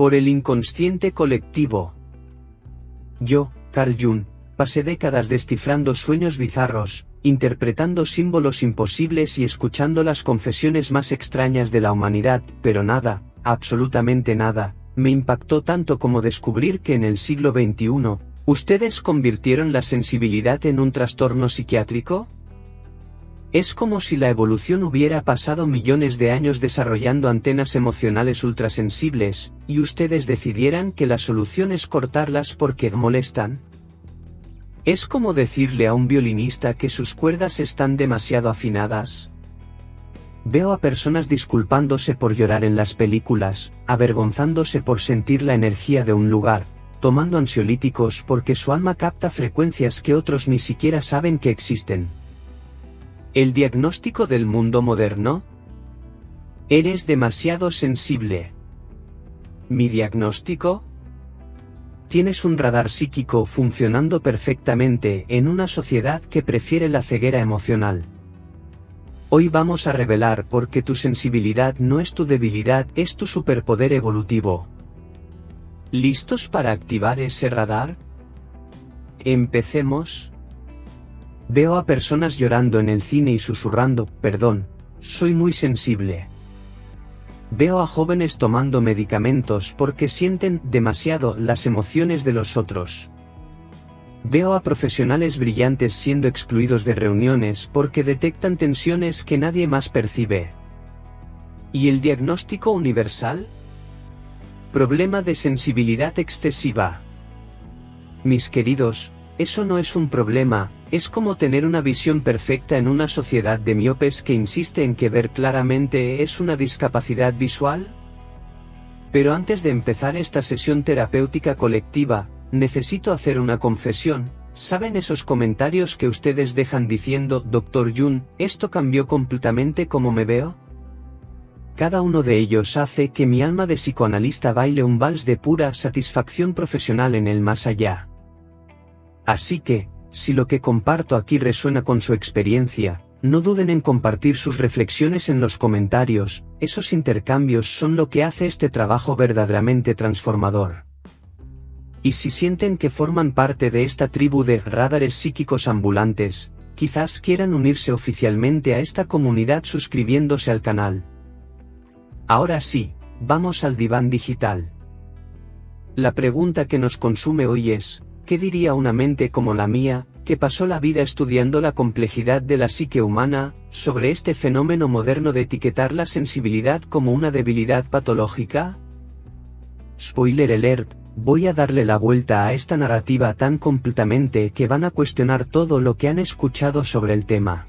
por el inconsciente colectivo. Yo, Carl Jung, pasé décadas descifrando sueños bizarros, interpretando símbolos imposibles y escuchando las confesiones más extrañas de la humanidad, pero nada, absolutamente nada, me impactó tanto como descubrir que en el siglo XXI, ¿ustedes convirtieron la sensibilidad en un trastorno psiquiátrico? Es como si la evolución hubiera pasado millones de años desarrollando antenas emocionales ultrasensibles, y ustedes decidieran que la solución es cortarlas porque molestan. Es como decirle a un violinista que sus cuerdas están demasiado afinadas. Veo a personas disculpándose por llorar en las películas, avergonzándose por sentir la energía de un lugar, tomando ansiolíticos porque su alma capta frecuencias que otros ni siquiera saben que existen. ¿El diagnóstico del mundo moderno? Eres demasiado sensible. ¿Mi diagnóstico? Tienes un radar psíquico funcionando perfectamente en una sociedad que prefiere la ceguera emocional. Hoy vamos a revelar por qué tu sensibilidad no es tu debilidad, es tu superpoder evolutivo. ¿Listos para activar ese radar? Empecemos. Veo a personas llorando en el cine y susurrando, perdón, soy muy sensible. Veo a jóvenes tomando medicamentos porque sienten demasiado las emociones de los otros. Veo a profesionales brillantes siendo excluidos de reuniones porque detectan tensiones que nadie más percibe. ¿Y el diagnóstico universal? Problema de sensibilidad excesiva. Mis queridos, eso no es un problema, es como tener una visión perfecta en una sociedad de miopes que insiste en que ver claramente es una discapacidad visual. Pero antes de empezar esta sesión terapéutica colectiva, necesito hacer una confesión. ¿Saben esos comentarios que ustedes dejan diciendo, Dr. Jung, esto cambió completamente cómo me veo? Cada uno de ellos hace que mi alma de psicoanalista baile un vals de pura satisfacción profesional en el más allá. Así que, si lo que comparto aquí resuena con su experiencia, no duden en compartir sus reflexiones en los comentarios, esos intercambios son lo que hace este trabajo verdaderamente transformador. Y si sienten que forman parte de esta tribu de radares psíquicos ambulantes, quizás quieran unirse oficialmente a esta comunidad suscribiéndose al canal. Ahora sí, vamos al diván digital. La pregunta que nos consume hoy es, ¿qué diría una mente como la mía, que pasó la vida estudiando la complejidad de la psique humana, sobre este fenómeno moderno de etiquetar la sensibilidad como una debilidad patológica? Spoiler alert, voy a darle la vuelta a esta narrativa tan completamente que van a cuestionar todo lo que han escuchado sobre el tema.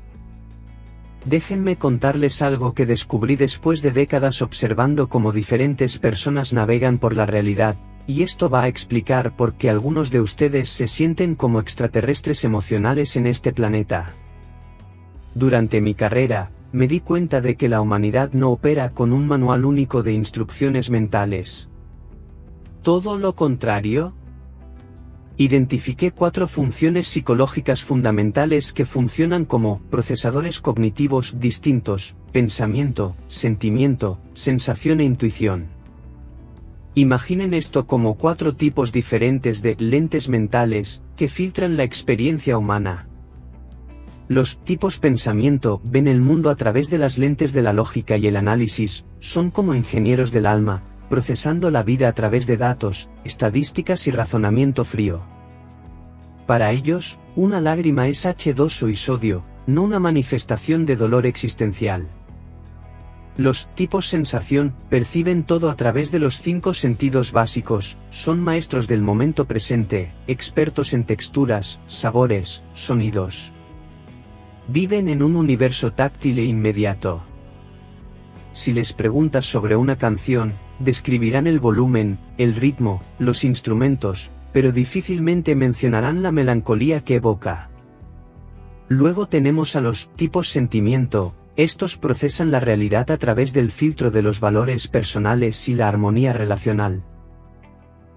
Déjenme contarles algo que descubrí después de décadas observando cómo diferentes personas navegan por la realidad, y esto va a explicar por qué algunos de ustedes se sienten como extraterrestres emocionales en este planeta. Durante mi carrera, me di cuenta de que la humanidad no opera con un manual único de instrucciones mentales. Todo lo contrario. Identifiqué 4 funciones psicológicas fundamentales que funcionan como procesadores cognitivos distintos: pensamiento, sentimiento, sensación e intuición. Imaginen esto como 4 tipos diferentes de lentes mentales que filtran la experiencia humana. Los tipos pensamiento ven el mundo a través de las lentes de la lógica y el análisis, son como ingenieros del alma, procesando la vida a través de datos, estadísticas y razonamiento frío. Para ellos, una lágrima es H2O y sodio, no una manifestación de dolor existencial. Los tipos sensación perciben todo a través de los 5 sentidos básicos, son maestros del momento presente, expertos en texturas, sabores, sonidos. Viven en un universo táctil e inmediato. Si les preguntas sobre una canción, describirán el volumen, el ritmo, los instrumentos, pero difícilmente mencionarán la melancolía que evoca. Luego tenemos a los tipos sentimiento. Estos procesan la realidad a través del filtro de los valores personales y la armonía relacional.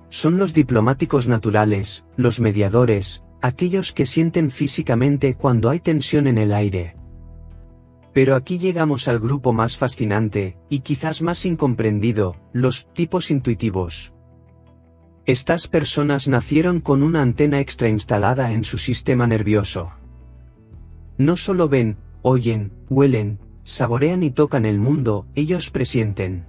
Son los diplomáticos naturales, los mediadores, aquellos que sienten físicamente cuando hay tensión en el aire. Pero aquí llegamos al grupo más fascinante, y quizás más incomprendido, los tipos intuitivos. Estas personas nacieron con una antena extra instalada en su sistema nervioso. No solo ven, oyen, huelen, saborean y tocan el mundo, ellos presienten.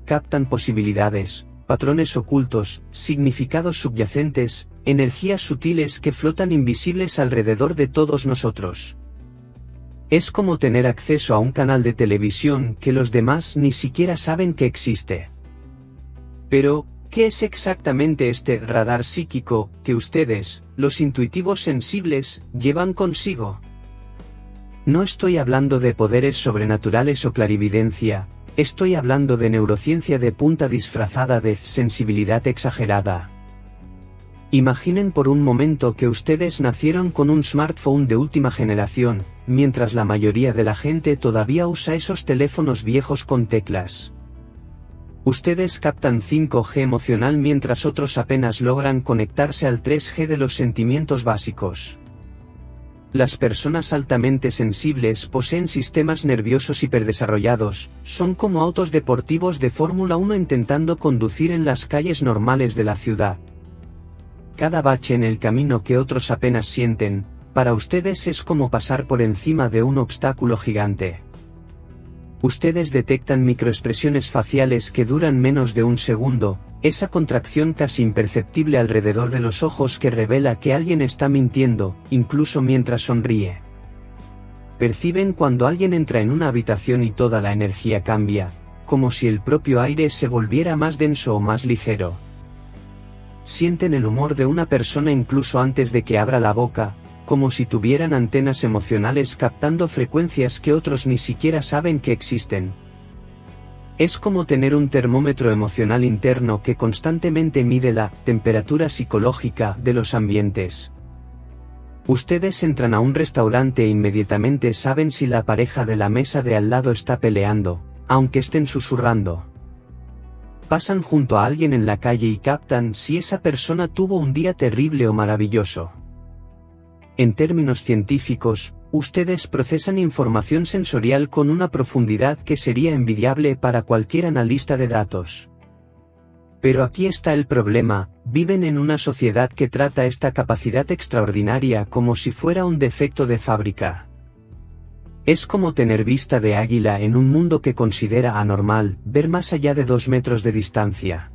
Captan posibilidades, patrones ocultos, significados subyacentes, energías sutiles que flotan invisibles alrededor de todos nosotros. Es como tener acceso a un canal de televisión que los demás ni siquiera saben que existe. Pero, ¿qué es exactamente este radar psíquico que ustedes, los intuitivos sensibles, llevan consigo? No estoy hablando de poderes sobrenaturales o clarividencia, estoy hablando de neurociencia de punta disfrazada de sensibilidad exagerada. Imaginen por un momento que ustedes nacieron con un smartphone de última generación, mientras la mayoría de la gente todavía usa esos teléfonos viejos con teclas. Ustedes captan 5G emocional mientras otros apenas logran conectarse al 3G de los sentimientos básicos. Las personas altamente sensibles poseen sistemas nerviosos hiperdesarrollados, son como autos deportivos de Fórmula 1 intentando conducir en las calles normales de la ciudad. Cada bache en el camino que otros apenas sienten, para ustedes es como pasar por encima de un obstáculo gigante. Ustedes detectan microexpresiones faciales que duran menos de un segundo, esa contracción casi imperceptible alrededor de los ojos que revela que alguien está mintiendo, incluso mientras sonríe. Perciben cuando alguien entra en una habitación y toda la energía cambia, como si el propio aire se volviera más denso o más ligero. Sienten el humor de una persona incluso antes de que abra la boca, como si tuvieran antenas emocionales captando frecuencias que otros ni siquiera saben que existen. Es como tener un termómetro emocional interno que constantemente mide la temperatura psicológica de los ambientes. Ustedes entran a un restaurante e inmediatamente saben si la pareja de la mesa de al lado está peleando, aunque estén susurrando. Pasan junto a alguien en la calle y captan si esa persona tuvo un día terrible o maravilloso. En términos científicos, ustedes procesan información sensorial con una profundidad que sería envidiable para cualquier analista de datos. Pero aquí está el problema, viven en una sociedad que trata esta capacidad extraordinaria como si fuera un defecto de fábrica. Es como tener vista de águila en un mundo que considera anormal ver más allá de 2 metros de distancia.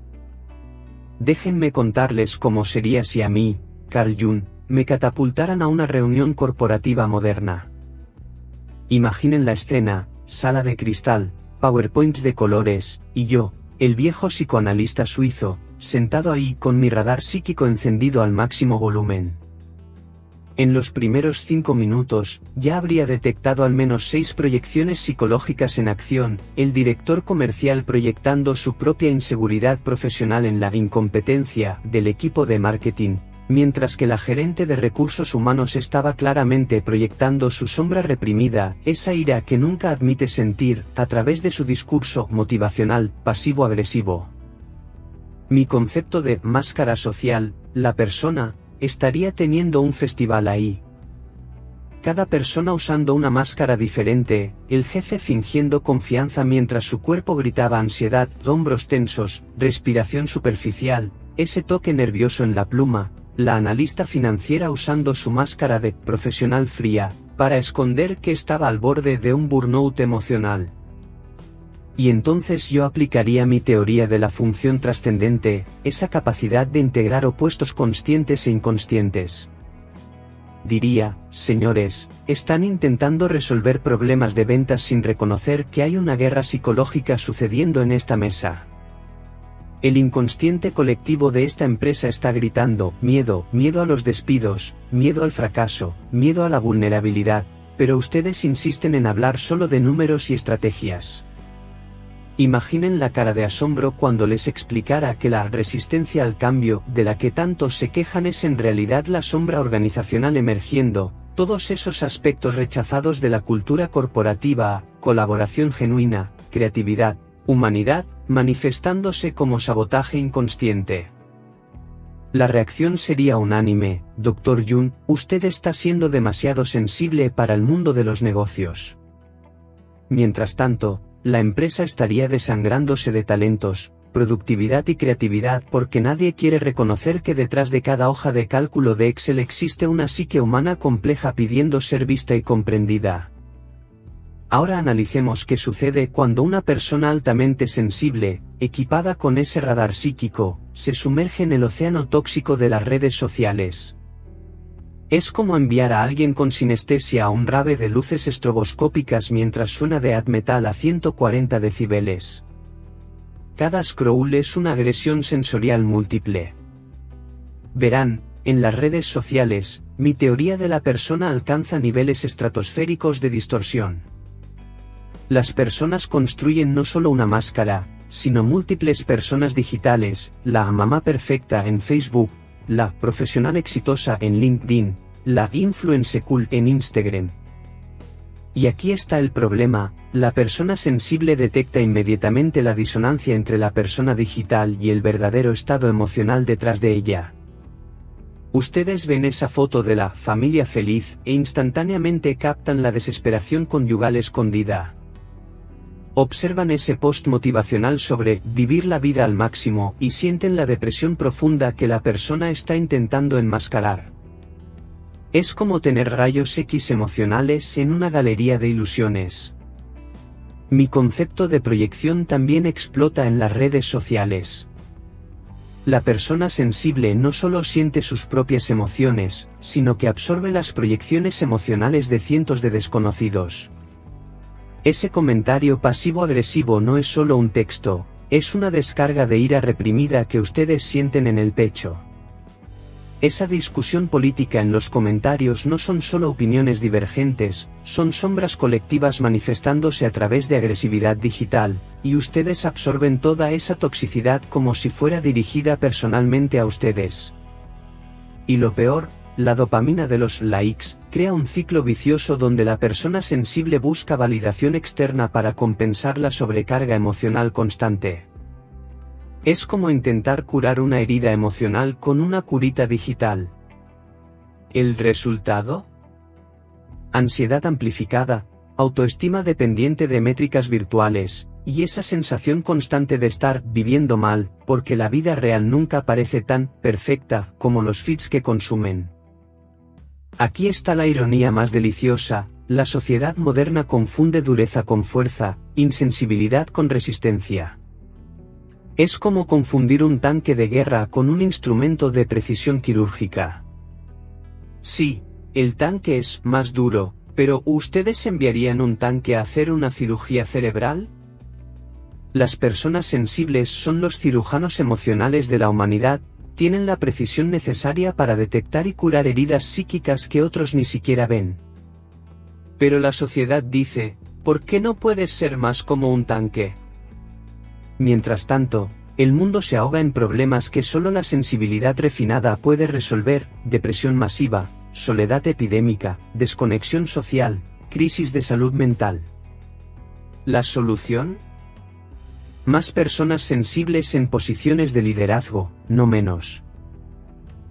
Déjenme contarles cómo sería si a mí, Carl Jung, me catapultaran a una reunión corporativa moderna. Imaginen la escena, sala de cristal, PowerPoints de colores, y yo, el viejo psicoanalista suizo, sentado ahí con mi radar psíquico encendido al máximo volumen. En los primeros 5 minutos, ya habría detectado al menos 6 proyecciones psicológicas en acción, el director comercial proyectando su propia inseguridad profesional en la incompetencia del equipo de marketing, mientras que la gerente de recursos humanos estaba claramente proyectando su sombra reprimida, esa ira que nunca admite sentir, a través de su discurso motivacional, pasivo-agresivo. Mi concepto de máscara social, la persona, estaría teniendo un festival ahí. Cada persona usando una máscara diferente, el jefe fingiendo confianza mientras su cuerpo gritaba ansiedad, hombros tensos, respiración superficial, ese toque nervioso en la pluma, la analista financiera usando su máscara de profesional fría, para esconder que estaba al borde de un burnout emocional. Y entonces yo aplicaría mi teoría de la función trascendente, esa capacidad de integrar opuestos conscientes e inconscientes. Diría, señores, están intentando resolver problemas de ventas sin reconocer que hay una guerra psicológica sucediendo en esta mesa. El inconsciente colectivo de esta empresa está gritando, miedo, miedo a los despidos, miedo al fracaso, miedo a la vulnerabilidad, pero ustedes insisten en hablar solo de números y estrategias. Imaginen la cara de asombro cuando les explicara que la resistencia al cambio, de la que tanto se quejan, es en realidad la sombra organizacional emergiendo, todos esos aspectos rechazados de la cultura corporativa, colaboración genuina, creatividad, humanidad, manifestándose como sabotaje inconsciente. La reacción sería unánime, Dr. Jung, usted está siendo demasiado sensible para el mundo de los negocios. Mientras tanto, la empresa estaría desangrándose de talentos, productividad y creatividad porque nadie quiere reconocer que detrás de cada hoja de cálculo de Excel existe una psique humana compleja pidiendo ser vista y comprendida. Ahora analicemos qué sucede cuando una persona altamente sensible, equipada con ese radar psíquico, se sumerge en el océano tóxico de las redes sociales. Es como enviar a alguien con sinestesia a un rave de luces estroboscópicas mientras suena death metal a 140 decibeles. Cada scroll es una agresión sensorial múltiple. Verán, en las redes sociales, mi teoría de la persona alcanza niveles estratosféricos de distorsión. Las personas construyen no solo una máscara, sino múltiples personas digitales, la mamá perfecta en Facebook, la profesional exitosa en LinkedIn, la influencer cool en Instagram. Y aquí está el problema, la persona sensible detecta inmediatamente la disonancia entre la persona digital y el verdadero estado emocional detrás de ella. Ustedes ven esa foto de la familia feliz e instantáneamente captan la desesperación conyugal escondida. Observan ese post motivacional sobre vivir la vida al máximo y sienten la depresión profunda que la persona está intentando enmascarar. Es como tener rayos X emocionales en una galería de ilusiones. Mi concepto de proyección también explota en las redes sociales. La persona sensible no solo siente sus propias emociones, sino que absorbe las proyecciones emocionales de cientos de desconocidos. Ese comentario pasivo-agresivo no es solo un texto, es una descarga de ira reprimida que ustedes sienten en el pecho. Esa discusión política en los comentarios no son solo opiniones divergentes, son sombras colectivas manifestándose a través de agresividad digital, y ustedes absorben toda esa toxicidad como si fuera dirigida personalmente a ustedes. Y lo peor, la dopamina de los likes crea un ciclo vicioso donde la persona sensible busca validación externa para compensar la sobrecarga emocional constante. Es como intentar curar una herida emocional con una curita digital. ¿El resultado? Ansiedad amplificada, autoestima dependiente de métricas virtuales, y esa sensación constante de estar viviendo mal, porque la vida real nunca parece tan perfecta como los feeds que consumen. Aquí está la ironía más deliciosa, la sociedad moderna confunde dureza con fuerza, insensibilidad con resistencia. Es como confundir un tanque de guerra con un instrumento de precisión quirúrgica. Sí, el tanque es más duro, pero ¿ustedes enviarían un tanque a hacer una cirugía cerebral? Las personas sensibles son los cirujanos emocionales de la humanidad, tienen la precisión necesaria para detectar y curar heridas psíquicas que otros ni siquiera ven. Pero la sociedad dice, ¿por qué no puedes ser más como un tanque? Mientras tanto, el mundo se ahoga en problemas que solo la sensibilidad refinada puede resolver: depresión masiva, soledad epidémica, desconexión social, crisis de salud mental. ¿La solución? Más personas sensibles en posiciones de liderazgo, no menos.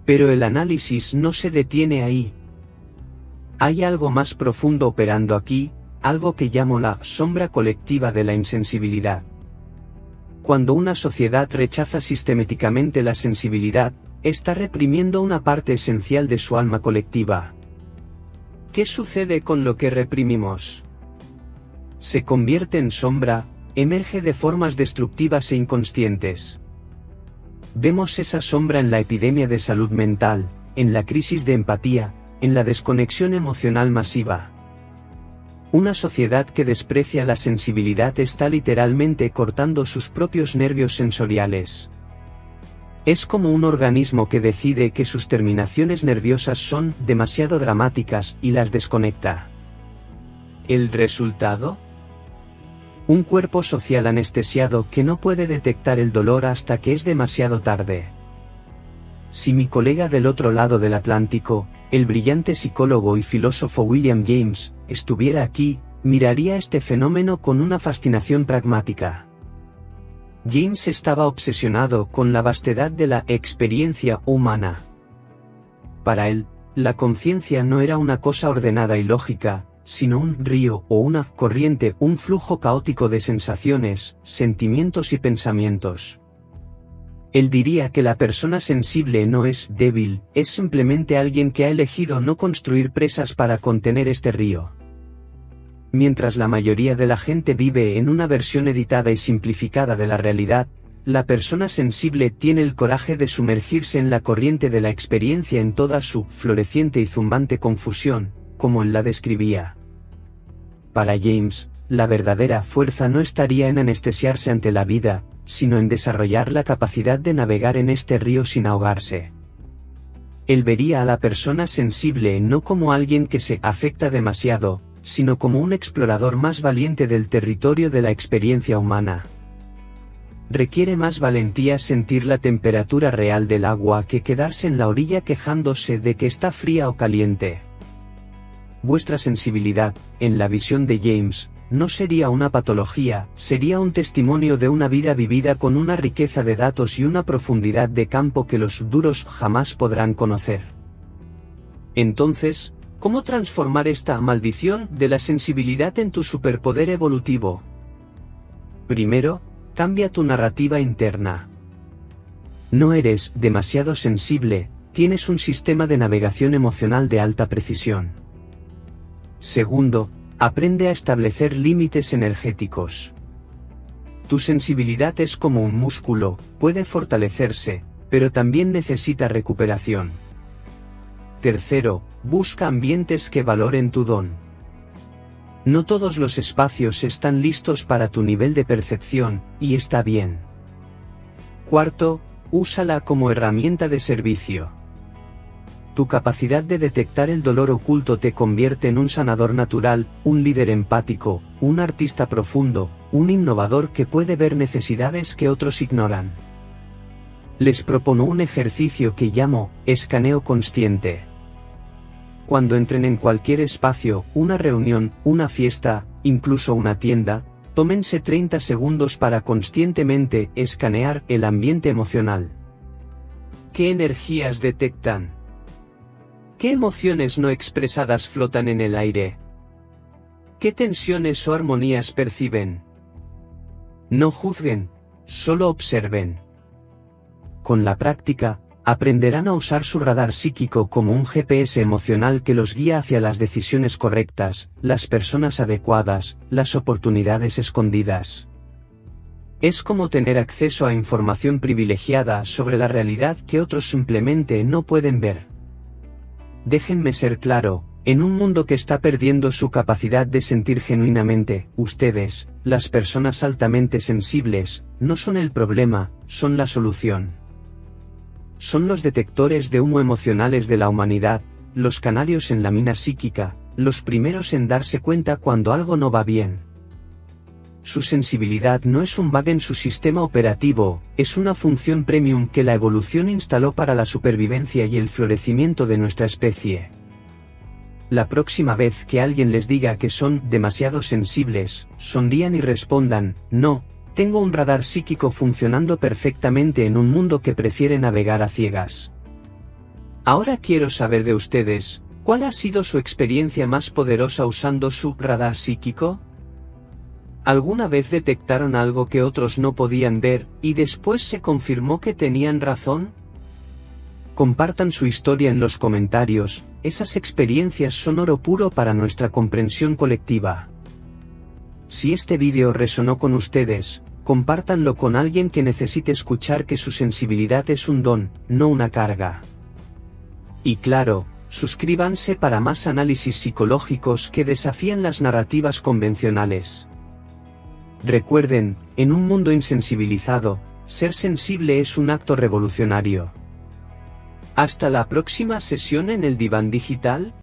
Pero el análisis no se detiene ahí. Hay algo más profundo operando aquí, algo que llamo la sombra colectiva de la insensibilidad. Cuando una sociedad rechaza sistemáticamente la sensibilidad, está reprimiendo una parte esencial de su alma colectiva. ¿Qué sucede con lo que reprimimos? Se convierte en sombra, emerge de formas destructivas e inconscientes. Vemos esa sombra en la epidemia de salud mental, en la crisis de empatía, en la desconexión emocional masiva. Una sociedad que desprecia la sensibilidad está literalmente cortando sus propios nervios sensoriales. Es como un organismo que decide que sus terminaciones nerviosas son demasiado dramáticas y las desconecta. ¿El resultado? Un cuerpo social anestesiado que no puede detectar el dolor hasta que es demasiado tarde. Si mi colega del otro lado del Atlántico, el brillante psicólogo y filósofo William James, estuviera aquí, miraría este fenómeno con una fascinación pragmática. James estaba obsesionado con la vastedad de la experiencia humana. Para él, la conciencia no era una cosa ordenada y lógica, sino un río o una corriente, un flujo caótico de sensaciones, sentimientos y pensamientos. Él diría que la persona sensible no es débil, es simplemente alguien que ha elegido no construir presas para contener este río. Mientras la mayoría de la gente vive en una versión editada y simplificada de la realidad, la persona sensible tiene el coraje de sumergirse en la corriente de la experiencia en toda su floreciente y zumbante confusión, como él la describía. Para James, la verdadera fuerza no estaría en anestesiarse ante la vida, sino en desarrollar la capacidad de navegar en este río sin ahogarse. Él vería a la persona sensible no como alguien que se afecta demasiado, sino como un explorador más valiente del territorio de la experiencia humana. Requiere más valentía sentir la temperatura real del agua que quedarse en la orilla quejándose de que está fría o caliente. Vuestra sensibilidad, en la visión de James, no sería una patología, sería un testimonio de una vida vivida con una riqueza de datos y una profundidad de campo que los duros jamás podrán conocer. Entonces, ¿cómo transformar esta maldición de la sensibilidad en tu superpoder evolutivo? Primero, cambia tu narrativa interna. No eres demasiado sensible, tienes un sistema de navegación emocional de alta precisión. Segundo, aprende a establecer límites energéticos. Tu sensibilidad es como un músculo, puede fortalecerse, pero también necesita recuperación. Tercero, busca ambientes que valoren tu don. No todos los espacios están listos para tu nivel de percepción, y está bien. Cuarto, úsala como herramienta de servicio. Tu capacidad de detectar el dolor oculto te convierte en un sanador natural, un líder empático, un artista profundo, un innovador que puede ver necesidades que otros ignoran. Les propongo un ejercicio que llamo escaneo consciente. Cuando entren en cualquier espacio, una reunión, una fiesta, incluso una tienda, tómense 30 segundos para conscientemente escanear el ambiente emocional. ¿Qué energías detectan? ¿Qué emociones no expresadas flotan en el aire? ¿Qué tensiones o armonías perciben? No juzguen, solo observen. Con la práctica, aprenderán a usar su radar psíquico como un GPS emocional que los guía hacia las decisiones correctas, las personas adecuadas, las oportunidades escondidas. Es como tener acceso a información privilegiada sobre la realidad que otros simplemente no pueden ver. Déjenme ser claro, en un mundo que está perdiendo su capacidad de sentir genuinamente, ustedes, las personas altamente sensibles, no son el problema, son la solución. Son los detectores de humo emocionales de la humanidad, los canarios en la mina psíquica, los primeros en darse cuenta cuando algo no va bien. Su sensibilidad no es un bug en su sistema operativo, es una función premium que la evolución instaló para la supervivencia y el florecimiento de nuestra especie. La próxima vez que alguien les diga que son demasiado sensibles, sonrían y respondan, no, tengo un radar psíquico funcionando perfectamente en un mundo que prefiere navegar a ciegas. Ahora quiero saber de ustedes, ¿cuál ha sido su experiencia más poderosa usando su radar psíquico? ¿Alguna vez detectaron algo que otros no podían ver, y después se confirmó que tenían razón? Compartan su historia en los comentarios, esas experiencias son oro puro para nuestra comprensión colectiva. Si este vídeo resonó con ustedes, compártanlo con alguien que necesite escuchar que su sensibilidad es un don, no una carga. Y claro, suscríbanse para más análisis psicológicos que desafían las narrativas convencionales. Recuerden, en un mundo insensibilizado, ser sensible es un acto revolucionario. Hasta la próxima sesión en el diván digital.